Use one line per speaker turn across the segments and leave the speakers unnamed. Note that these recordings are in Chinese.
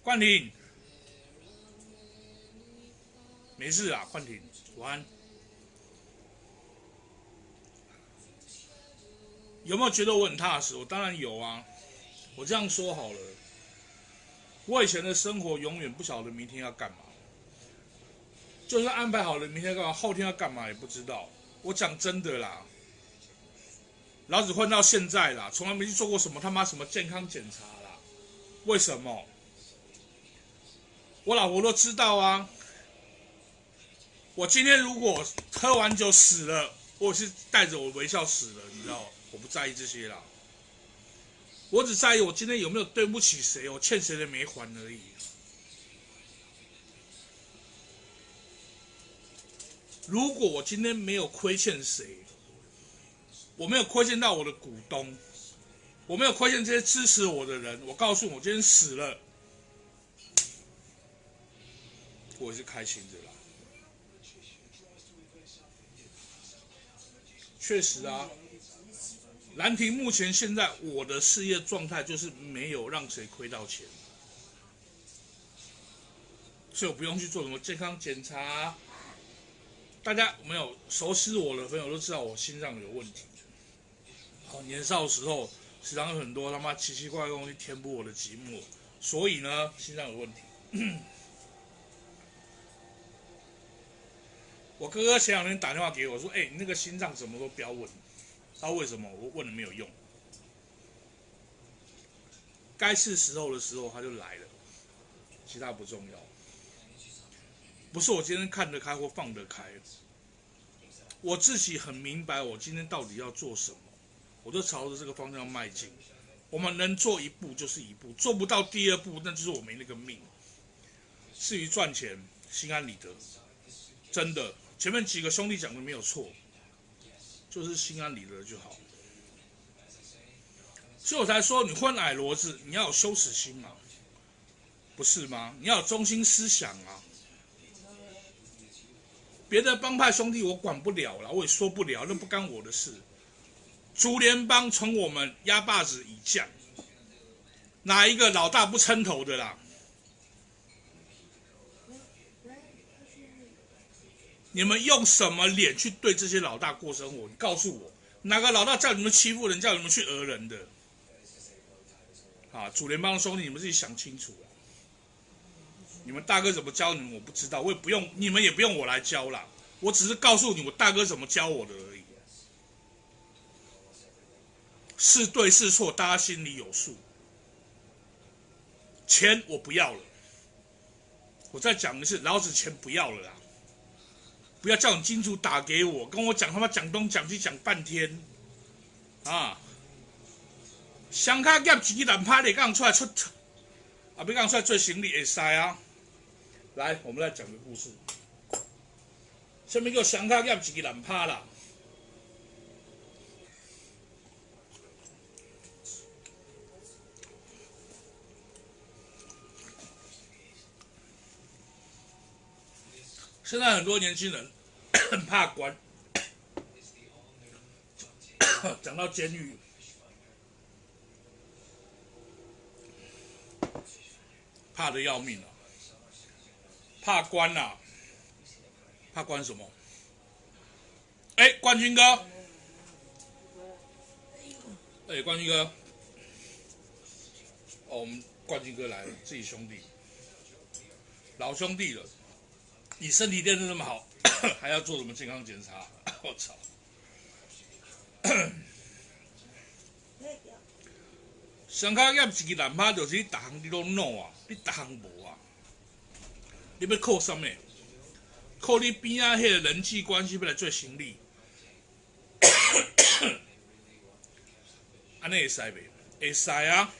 冠廷，没事啊，冠廷，晚安。有没有觉得我很踏实？我当然有啊。我这样说好了，我以前的生活永远不晓得明天要干嘛，就算安排好了明天要干嘛，后天要干嘛也不知道。我讲真的啦，老子混到现在啦，从来没去做过什么他妈什么健康检查啦。为什么？我老婆都知道啊。我今天如果喝完酒死了，我是带着我微笑死了，你知道，我不在意这些啦。我只在意我今天有没有对不起谁，我欠谁的没还而已。如果我今天没有亏欠谁，我没有亏欠到我的股东，我没有亏欠这些支持我的人，我告诉你，我今天死了，我也是开心的啦。确实啊，兰亭目前现在我的事业状态就是没有让谁亏到钱，所以我不用去做什么健康检查。大家没有熟悉我的朋友都知道我心脏有问题。好，年少的时候时常有很多他妈奇奇怪怪的东西填补我的寂寞，所以呢，心脏有问题。我哥哥前两天打电话给我说：“哎、你那个心脏怎么都不要问。”他说为什么？我问了没有用。该是时候的时候他就来了，其他不重要。不是我今天看得开或放得开，我自己很明白我今天到底要做什么，我就朝着这个方向迈进。我们能做一步就是一步，做不到第二步，那就是我没那个命。至于赚钱，心安理得，真的，前面几个兄弟讲的没有错，就是心安理得就好。所以我才说，你混矮骡子，你要有羞耻心嘛，不是吗？你要有中心思想啊。别的帮派兄弟我管不了了，我也说不了，那不干我的事。竹联帮从我们压把子以降，哪一个老大不撑头的啦？你们用什么脸去对这些老大过生活？你告诉我，哪个老大叫你们欺负人，叫你们去讹人的？啊，主联帮的兄弟，你们自己想清楚了。你们大哥怎么教你们，我不知道，我也不用，你们也不用我来教啦。我只是告诉你，我大哥怎么教我的而已。是对是错，大家心里有数。钱我不要了，我再讲的是，老子钱不要了啦。不要叫你金主打给我，跟我讲他妈讲东讲西讲半天啊！双卡夹一个人拍你讲出来出，啊，别讲出来做行李会使啊！来，我们来讲个故事。什么叫双卡夹一个人拍啦？现在很多年轻人很怕关，讲到监狱，怕的要命啊！怕关啊！怕关什么？哎，冠军哥，哎，冠军哥，哦，我们冠军哥来了，自己兄弟，老兄弟了。你身体练得那么好，还要做什么健康检查？我操！上卡验一个人拍，就是你逐项你拢 no 啊，你逐项无啊。你要靠什么？靠你边仔迄个人际关系要来做生理。安尼会使袂？会使啊，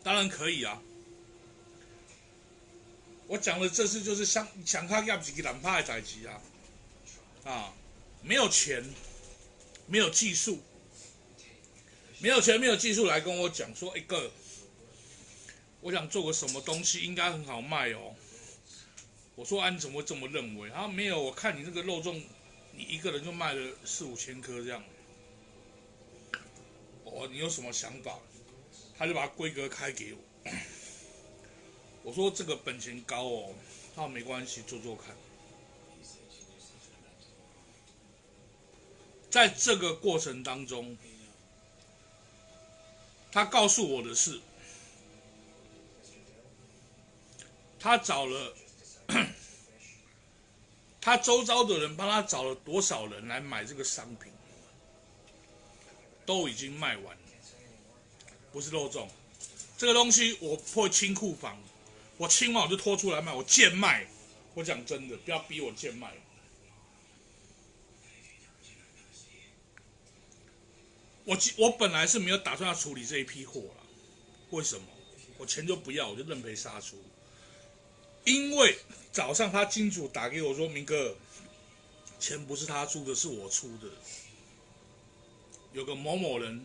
当然可以啊。我讲的这次就是想卡验一个人拍的代志啊，啊，没有钱，没有技术。没有钱没有技术来跟我讲说，哥，我想做个什么东西应该很好卖哦。我说你怎么会这么认为？没有，我看你那个肉粽，你一个人就卖了4、5千颗这样。哦，你有什么想法？他就把规格开给我。我说这个本钱高哦，他说没关系，做做看。在这个过程当中，他告诉我的是，他找了他周遭的人帮他找了多少人来买这个商品，都已经卖完了，不是肉粽。这个东西我破清库房，我清完我就拖出来卖，我贱卖。我讲真的，不要逼我贱卖。我本来是没有打算要处理这一批货啦，为什么？我钱就不要，我就认赔杀出。因为早上他金主打给我说，明哥，钱不是他出的，是我出的。有个某某人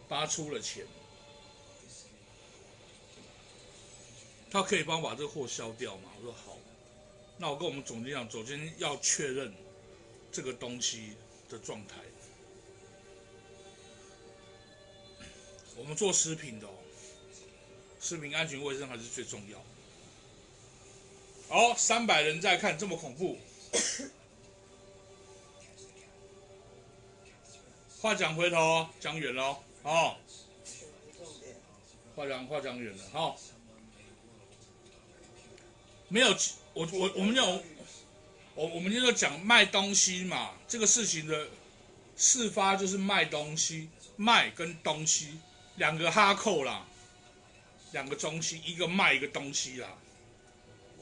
帮他出了钱，他可以帮我把这个货销掉吗？我说好。那我跟我们总监讲，总监要确认这个东西的状态。我们做食品的哦，食品安全卫生还是最重要。好，300人在看，这么恐怖。话讲回头，讲远了哦。话讲远了哈。没有，我们讲，我们就讲卖东西嘛，这个事情的事发就是卖东西，卖跟东西两个哈扣啦，两个东西，一个卖一个东西啦。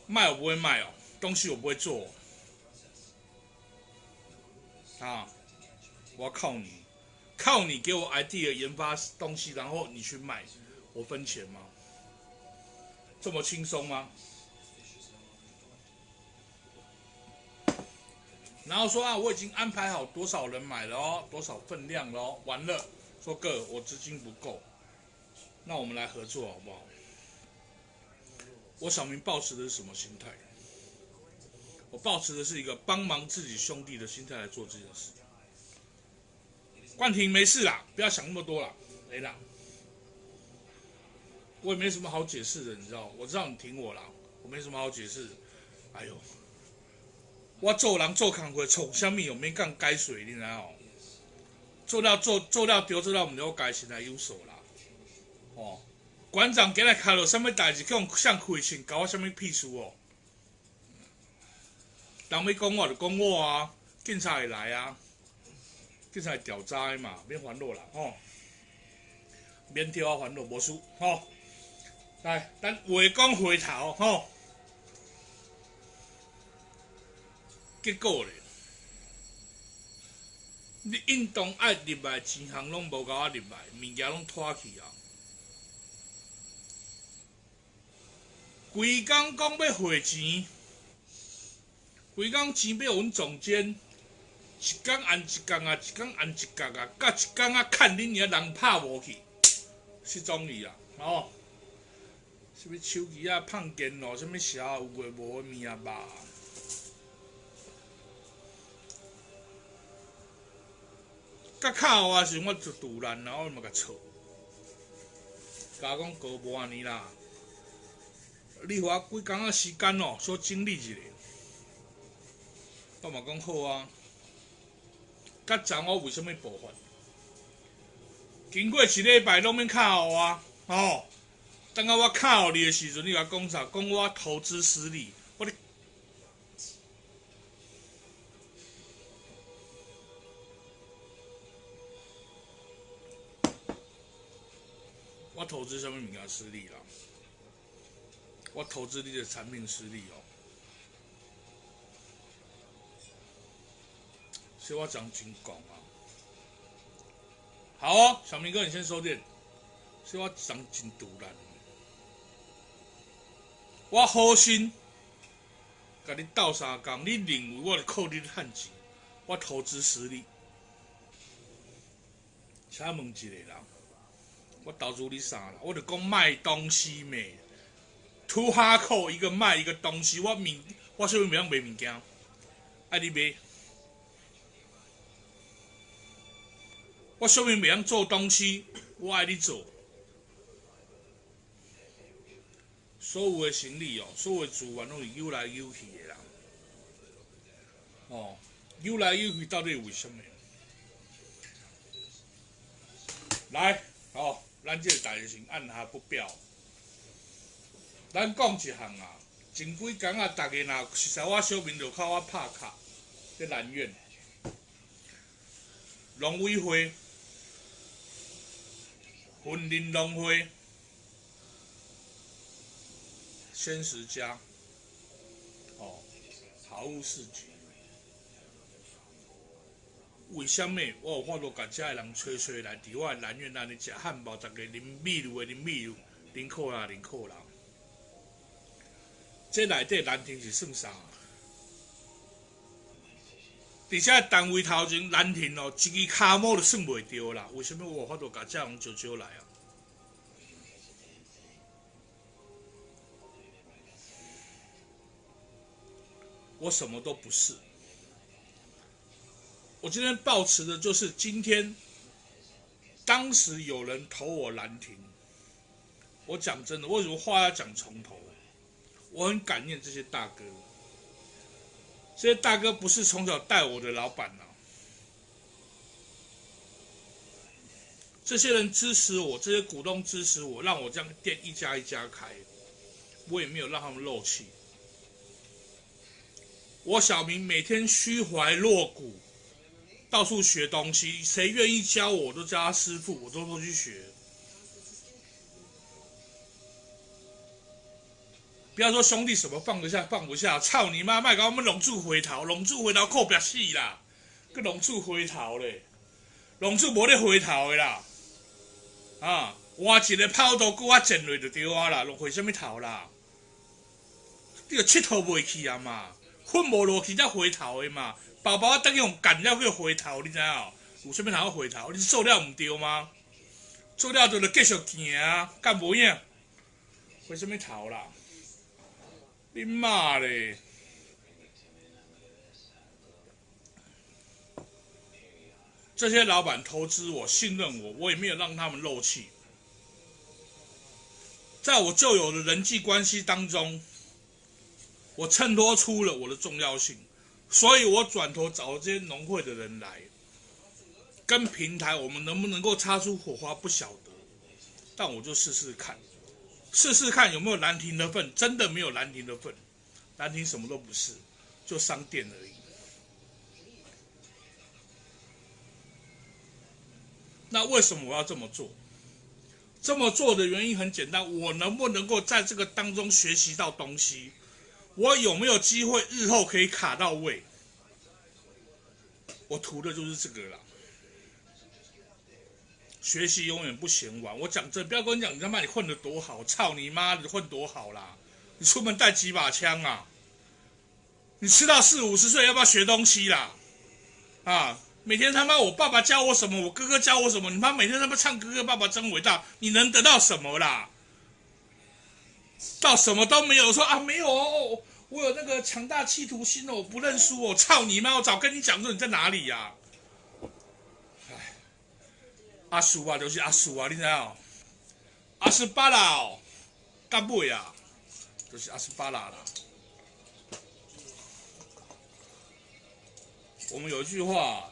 卖我不会卖哦，东西我不会做啊，我要靠你给我 idea 研发东西，然后你去卖，我分钱吗？这么轻松吗？然后说啊，我已经安排好多少人买了哦，多少分量了哦，完了，说哥，我资金不够，那我们来合作好不好？我小明抱持的是什么心态？我抱持的是一个帮忙自己兄弟的心态来做这件事。冠廷没事啦，不要想那么多啦，没啦。我也没什么好解释的，你知道？我知道你挺我啦，我没什么好解释。哎呦，我做人做工课，从什么有没干改水，你知道？做了对，做了唔了解，现在有手啦。哦，馆长今日开了什么代志，叫我向开先搞我什么屁事哦？人要讲我就讲我啊，警察会来啊，警察会调查嘛，免烦恼啦，吼、哦，免挑啊烦恼无事，吼、哦。来，咱话讲回头，吼、哦，结果咧，你运动爱入来，钱项拢无甲我入来，物件拢拖去啊。规工讲要汇钱，规工钱要阮总监，一工按一工啊，一工按一工啊，甲一工啊看恁遐人拍无去，失踪去啊，哦。什么手机啊、胖电脑，什么啥有过无的物啊吧？甲靠啊时我就突然，然后嘛甲错，甲讲哥无安尼啦，你互我几工仔时间哦，小整理一下。我嘛讲好啊。甲昨我为什么爆发？经过一礼拜拢免靠啊，哦。等到我靠你的时阵，你甲讲啥？讲我投资失利，我投资什么物件失利啦？我投资你的产品失利哦。所以我讲真讲啊。好哦，小明哥，你先收电。所以我讲真突然。我好心，甲你斗相共，你认为我是靠你趁钱，我投资失利。请问一个人，我投资你啥啦？我就讲卖东西咩，too hardcore 一个卖一个东西，我啥物袂晓卖物件，爱你卖。我啥物袂晓做东西，我爱你做。所有的行李哦，所有的资源拢是游来游去的啦。哦，游来游去到底为什么？来，哦，咱这个代志先按下不表。咱讲一项啊，前几工啊，大家若实在我小明就靠我拍卡，在南苑农委会、婚林农会、鲜食家，哦，好物市集。为什么我有法度甲遮个人吹来？伫我南苑那里食汉堡，逐个啉米露的啉米露，啉可乐啉可乐。这内底难听是算啥？而且单位头前难听哦，一支骹毛都算袂着啦。为什么我有法度甲遮人招来啊？我什么都不是。我今天抱持的就是今天，当时有人投我兰亭。我讲真的，为什么话要讲从头？我很感念这些大哥，这些大哥不是从小带我的老板啊，这些人支持我，这些股东支持我，让我这样店一家一家开，我也没有让他们漏气。我小明每天虚怀若谷，到处学东西，谁愿意教我，我都叫他师傅，我都去学。不要说兄弟什么放得下放不下，操你妈！卖搞我们龙柱回头，龙柱回头靠壁死啦！个龙柱回头咧，龙柱无咧回头的啦！啊，换一个炮刀搁我剪落就对啊啦，回什么头啦？你个佚佗袂去啊嘛，混无落去才回头的嘛，包包等用干了去回头，你知影？有什么通回头？你做了唔对吗？做了就继续行啊，干无影，回什么头啦？你妈嘞！这些老板投资我、信任我，我也没有让他们漏气。在我旧有的人际关系当中，我衬托出了我的重要性，所以我转头找这些农会的人来，跟平台我们能不能够擦出火花不晓得，但我就试试看，试试看有没有兰亭的份，真的没有兰亭的份，兰亭什么都不是，就商店而已。那为什么我要这么做？这么做的原因很简单，我能不能够在这个当中学习到东西？我有没有机会日后可以卡到位？我图的就是这个啦。学习永远不嫌晚。我讲真，不要跟我讲你他妈你混得多好，操你妈，你混多好啦！你出门带几把枪啊？你吃到40、50岁要不要学东西啦？啊！每天他妈我爸爸教我什么，我哥哥教我什么，你妈每天他妈唱哥哥爸爸真伟大，你能得到什么啦？到什么都没有，说啊没有哦，我有那个强大企图心哦，我不认输哦，操你妈！我早跟你讲说你在哪里呀、唉，阿叔啊，就是阿叔啊，你知道？阿斯巴拉哦，干尾啊，就是阿斯巴拉啦。我们有一句话，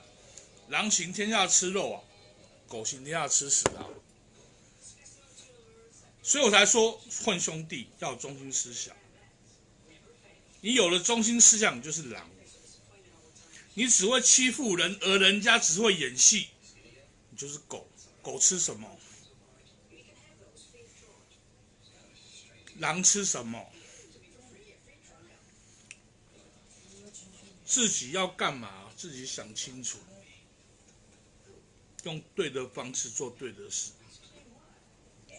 狼行天下吃肉啊，狗行天下吃屎啊。所以我才说混兄弟要有中心思想。你有了中心思想，你就是狼。你只会欺负人，而人家只会演戏，你就是狗。狗吃什么？狼吃什么？自己要干嘛？自己想清楚，用对的方式做对的事，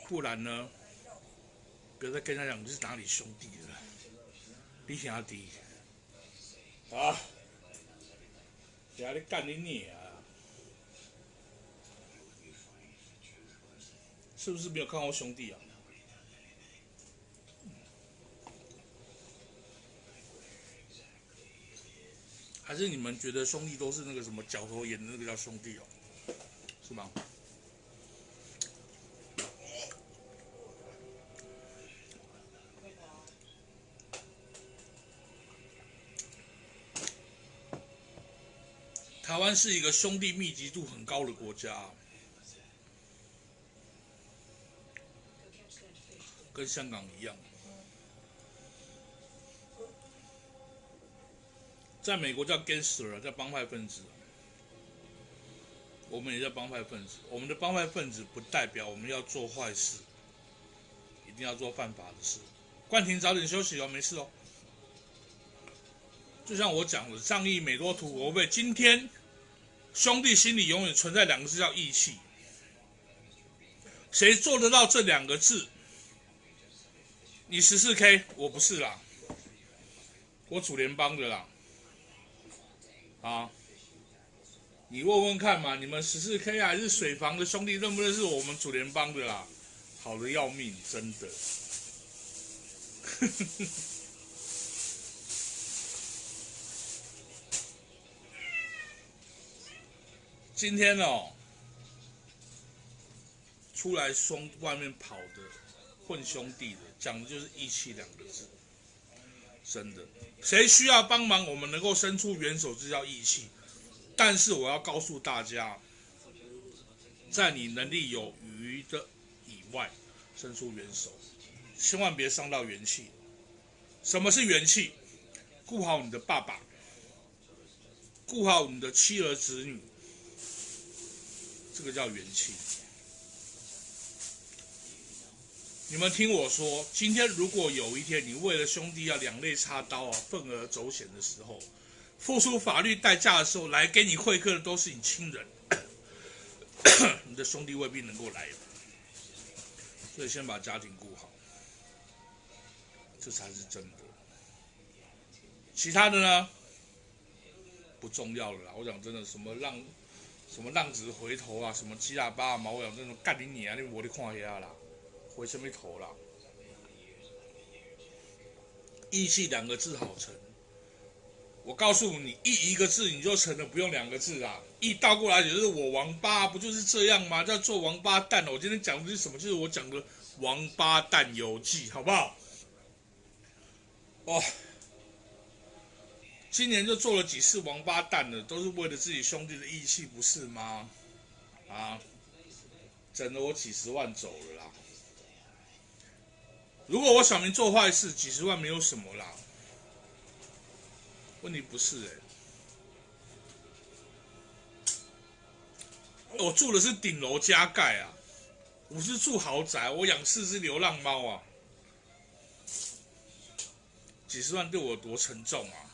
不然呢，不要再跟他讲你是哪里兄弟了，你兄弟啊，谁在干你娘啊？是不是没有看过兄弟啊？还是你们觉得兄弟都是那个什么角头演的那个叫兄弟哦？是吗？台湾是一个兄弟密集度很高的国家，跟香港一样。在美国叫 gangster， 叫帮派分子。我们也叫帮派分子。我们的帮派分子不代表我们要做坏事，一定要做犯法的事。冠廷早点休息哦，没事哦。就像我讲的，仗义美多图国辈。今天兄弟心里永远存在两个字叫义气。谁做得到这两个字？你14K， 我不是啦，我主联邦的啦。啊，你问问看嘛，你们14K 还是水房的兄弟认不认识我们主联邦的啦？好的要命，真的。今天哦，出来外面跑的混兄弟的，讲的就是义气两个字。真的，谁需要帮忙，我们能够伸出援手，这叫义气。但是我要告诉大家，在你能力有余的以外，伸出援手，千万别伤到元气。什么是元气？顾好你的爸爸，顾好你的妻儿子女，这个叫元气。你们听我说，今天如果有一天你为了兄弟要两肋插刀啊，愤而走险的时候，付出法律代价的时候，来给你会客的都是你亲人，你的兄弟未必能够来，所以先把家庭顾好，这才是真的。其他的呢，不重要了啦。我讲真的，什么浪子回头啊，什么鸡喇叭啊，毛讲这种干你娘，你我的看下啦。回什么头啦？义气两个字好成，我告诉你，义一个字你就成了，不用两个字啦。义倒过来也就是我王八，不就是这样吗？叫做王八蛋。我今天讲的是什么？就是我讲的王八蛋游记，好不好？哦，今年就做了几次王八蛋了，都是为了自己兄弟的义气，不是吗？啊，整了我几十万走了啦。如果我小明做坏事，几十万没有什么啦。问题不是我住的是顶楼加盖啊，我是住豪宅，我养4只流浪猫啊，几十万对我多沉重啊！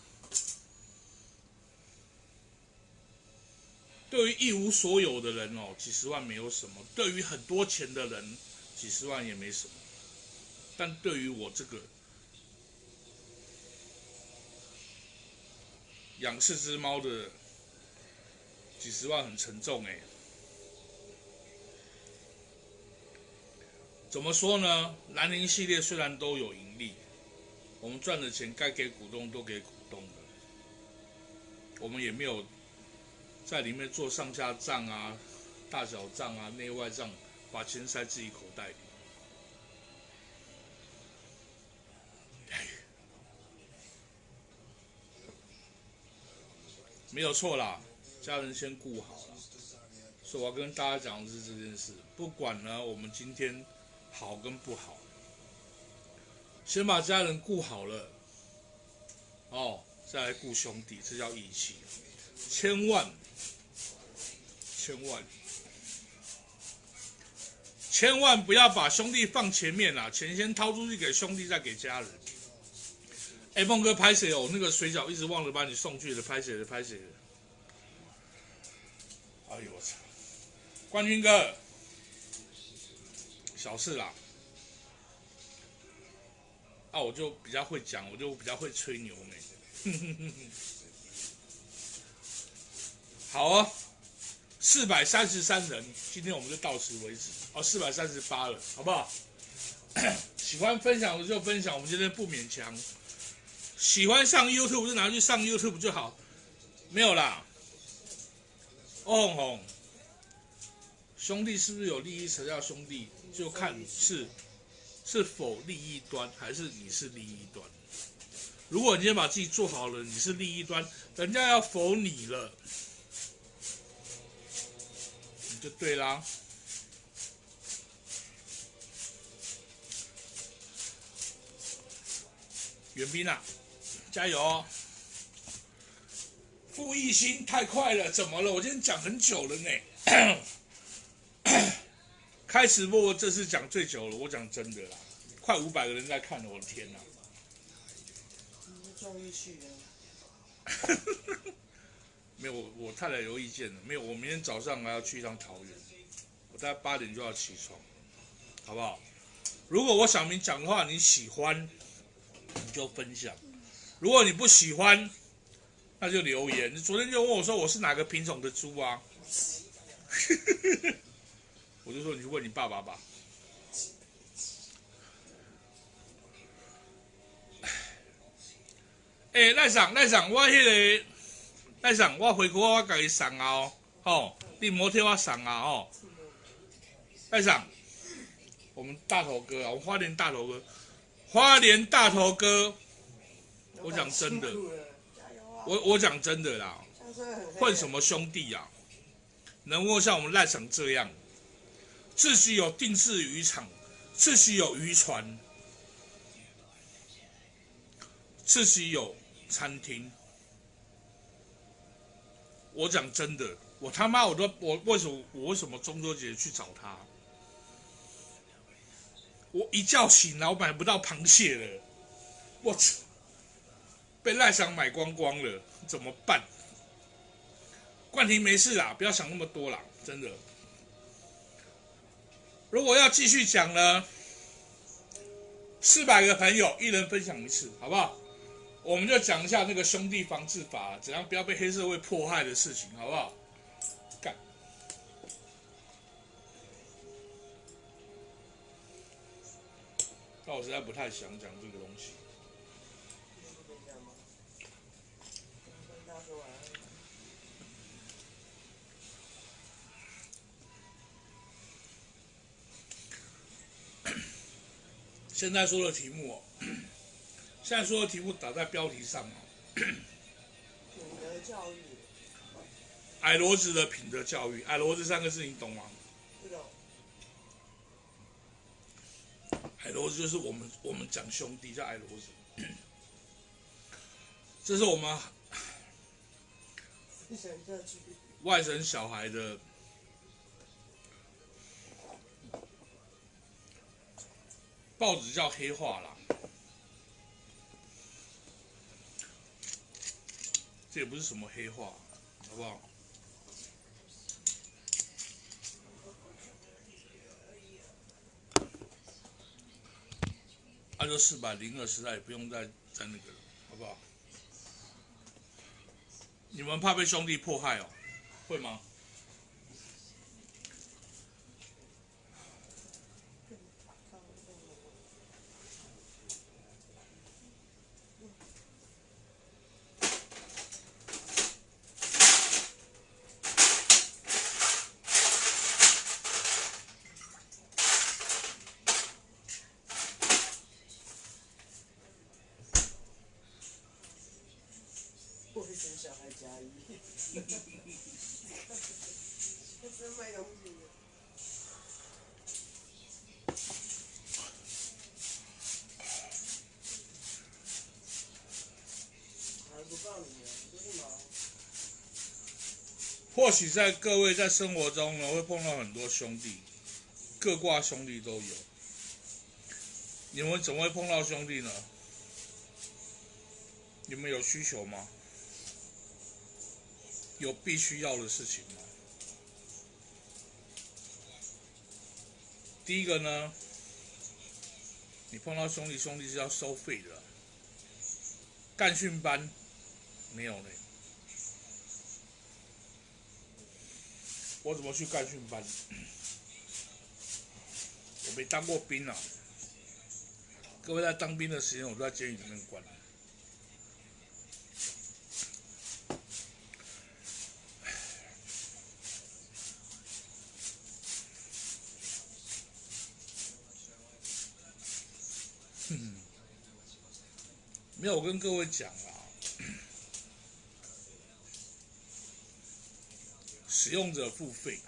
对于一无所有的人哦，几十万没有什么；对于很多钱的人，几十万也没什么。但对于我这个养4只猫的，几十万很沉重哎。怎么说呢？蓝羚系列虽然都有盈利，我们赚的钱该给股东都给股东的，我们也没有在里面做上下账啊、大小账啊、内外账，把钱塞自己口袋里。没有错啦，家人先顾好啦。所以我要跟大家讲的是这件事，不管呢我们今天好跟不好，先把家人顾好了，哦，再来顾兄弟，这叫义气。千万不要把兄弟放前面啦，钱先掏出去给兄弟，再给家人。梦哥拍谁哦？那个水饺一直忘了把你送去的，拍谁的？哎呦我操！冠军哥，小事啦。我就比较会讲，我就比较会吹牛呢。好啊，433人，今天我们就到此为止。438了，好不好？喜欢分享的就分享，我们今天不勉强。喜欢上 YouTube 就拿去上 YouTube 就好，没有啦。红，兄弟是不是有利益才叫兄弟？就看是否利益端，还是你是利益端。如果你今天把自己做好了，你是利益端，人家要否你了，就对啦。袁斌啊，加油哦！傅艺兴太快了，怎么了？我今天讲很久了呢。开直播这次讲最久了，我讲真的啦，快500个人在看了，我的天哪！
你是终于去
了。没有，我太太有意见了。没有，我明天早上还要去一趟桃园，我大概8点就要起床，好不好？如果我小明讲的话你喜欢，你就分享；如果你不喜欢，那就留言。你昨天就问我说我是哪个品种的猪啊？我就说你去问你爸爸吧。赖上，我迄个赖上，我回国我家己送啊哦，吼，你摩替我送啊哦。赖上，我们大头哥啊，我花莲大头哥，我讲真的，我讲真的啦，混什么兄弟啊？能够像我们赖上这样，自己有定制渔场，自己有渔船，自己有餐厅。我讲真的，我他妈我为什么中秋节去找他？我一觉醒来，我买不到螃蟹了，我操！被赖上买光光了，怎么办？冠廷没事啦，不要想那么多啦，真的。如果要继续讲呢，400个朋友一人分享一次，好不好？我们就讲一下那个兄弟防治法，怎样不要被黑社会迫害的事情，好不好？干。但我实在不太想讲这个东西。现在说的题目哦，现在说的题目打在标题上哦。
品德教育。
矮骡子的品德教育，矮骡子3个字你懂吗？
不懂。
矮骡子就是我们讲兄弟叫矮骡子，这是我们外省小孩的报纸叫黑话啦，这也不是什么黑话，好不好？按照402时代也不用再那个了，好不好？你们怕被兄弟迫害哦？会吗？
我会跟小孩加一。这是卖东西的。还不告你呢，你就是忙。
或许在各位在生活中呢，会碰到很多兄弟，各挂兄弟都有。你们怎么会碰到兄弟呢？你们有需求吗？有必须要的事情吗？第一个呢，你碰到兄弟是要收费的，干训班没有呢。我怎么去干训班？我没当过兵啊。各位在当兵的时间，我都在监狱里面关。没有，我跟各位讲啊，使用者付费，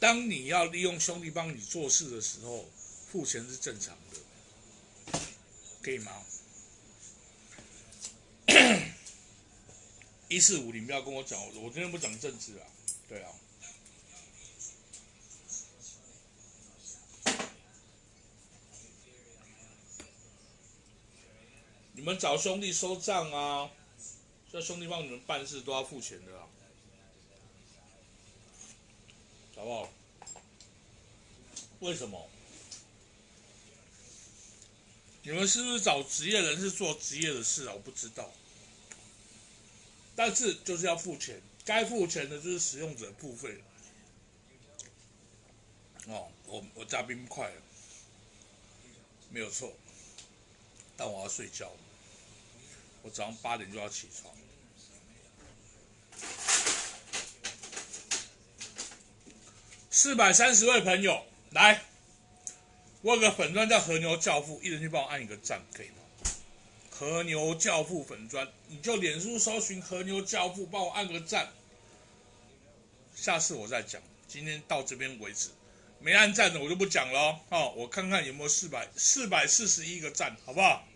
当你要利用兄弟帮你做事的时候，付钱是正常的，可以吗？1450不要跟我讲，我今天不讲政治啊，对啊。你们找兄弟收账啊，叫兄弟帮你们办事都要付钱的啊，好不好？为什么？你们是不是找职业人士做职业的事啊？我不知道，但是就是要付钱，该付钱的就是使用者付费。哦，我加冰块了，没有错，但我要睡觉，我早上8点就要起床。430位朋友来，我有个粉专叫和牛教父，一人去帮我按一个赞，可以吗？和牛教父粉专，你就脸书搜寻和牛教父，帮我按个赞。下次我再讲，今天到这边为止，没按赞的我就不讲了哦。我看看有没有441个赞，好不好？